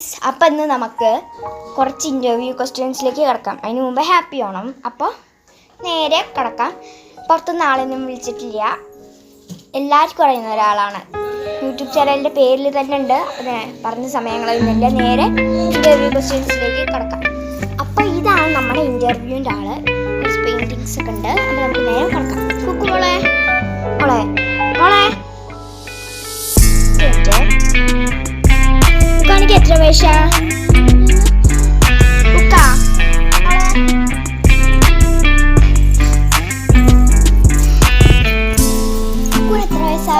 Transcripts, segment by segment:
അപ്പം ഇന്ന് നമുക്ക് കുറച്ച് ഇൻ്റർവ്യൂ ക്വസ്റ്റ്യൻസിലേക്ക് കിടക്കാം. അതിന് മുമ്പ് ഹാപ്പി ഓണം. അപ്പോൾ നേരെ കിടക്കാം. പുറത്തുനിന്ന് ആളൊന്നും വിളിച്ചിട്ടില്ല, എല്ലാവർക്കും അറിയുന്ന ഒരാളാണ്. യൂട്യൂബ് ചാനലിൻ്റെ പേരിൽ തന്നെ ഉണ്ട്. പറഞ്ഞ സമയങ്ങളൊന്നുമില്ല, നേരെ ഇൻ്റർവ്യൂ ക്വസ്റ്റ്യൻസിലേക്ക് കിടക്കാം. അപ്പോൾ ഇതാണ് നമ്മുടെ ഇൻ്റർവ്യൂവിൻ്റെ ആൾ. കുറച്ച് പെയിൻറ്റിങ്സ് ഒക്കെ ഉണ്ട്. അപ്പോൾ നമുക്ക് നേരെ കിടക്കാം. കുക്കു മോളെ മോളെ മോളെ എനിക്ക് എത്ര വയസ്സ? എത്ര വയസ്സാ?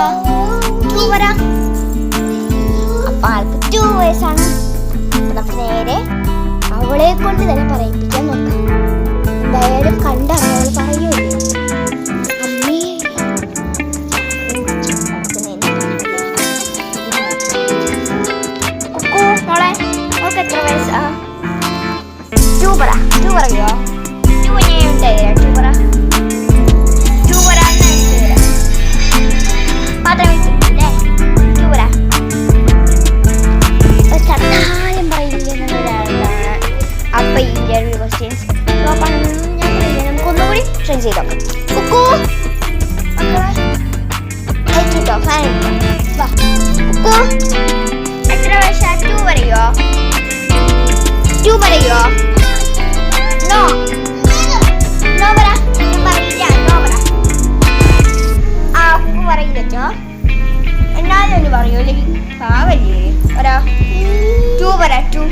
അപ്പൊ ആൾക്ക് 2 വയസ്സാണ്. അപ്പൊ നമുക്ക് നേരെ അവളെ കൊണ്ട് തന്നെ പറയിപ്പിക്കാൻ നോക്കാം. എന്തായാലും കണ്ടറിയാം അവൾ പറയൂല്ലോ. അമ്മേ മോളെ മോൾക്ക് എത്ര വയസ്സാ? 2 പറ. 2 പറയോ? 2 ഞാൻ തരാം. 2 പറ. 2 പറയാന്ന് തരാം. മാത്രം വെച്ചിട്ടില്ലേ? 2 പറ. ചട്ടാലും പറയില്ല ഒരാളാണ്. അപ്പൊ ഈ ഇൻ്റർവ്യൂ ക്വസ്റ്റ്യൻസ് ഞാൻ പറയില്ല. നമുക്കൊന്നുകൂടി ട്രൈ ചെയ്തോ. കുക്കു കേട്ടോ, ഫാൻ വാ. കുക്കു എത്ര വയസ്സാ? 2 പറയോ? 2 പറയോ? നോ നോ പറ. ഞാൻ പറയില്ല. നോ പറ. ആ കുക്കു പറയില്ലോ. എന്നാലും ഒന്ന് പറയോ? അല്ലെങ്കിൽ പാവല്ലേ? പറ. 2 പറ. 2.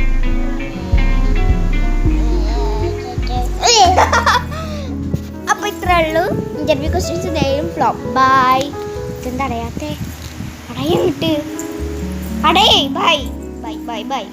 അപ്പൊ ഇത്രേ ഉള്ളൂ ഇന്റർവ്യൂ ക്വസ്റ്റ്യൻസ്. നേരം ഫ്ലോപ്പ്. ബൈ. ഇതെന്താ അടയാത്തേ? അടയാൻ കിട്ട്. അടേ. Bye bye bye by.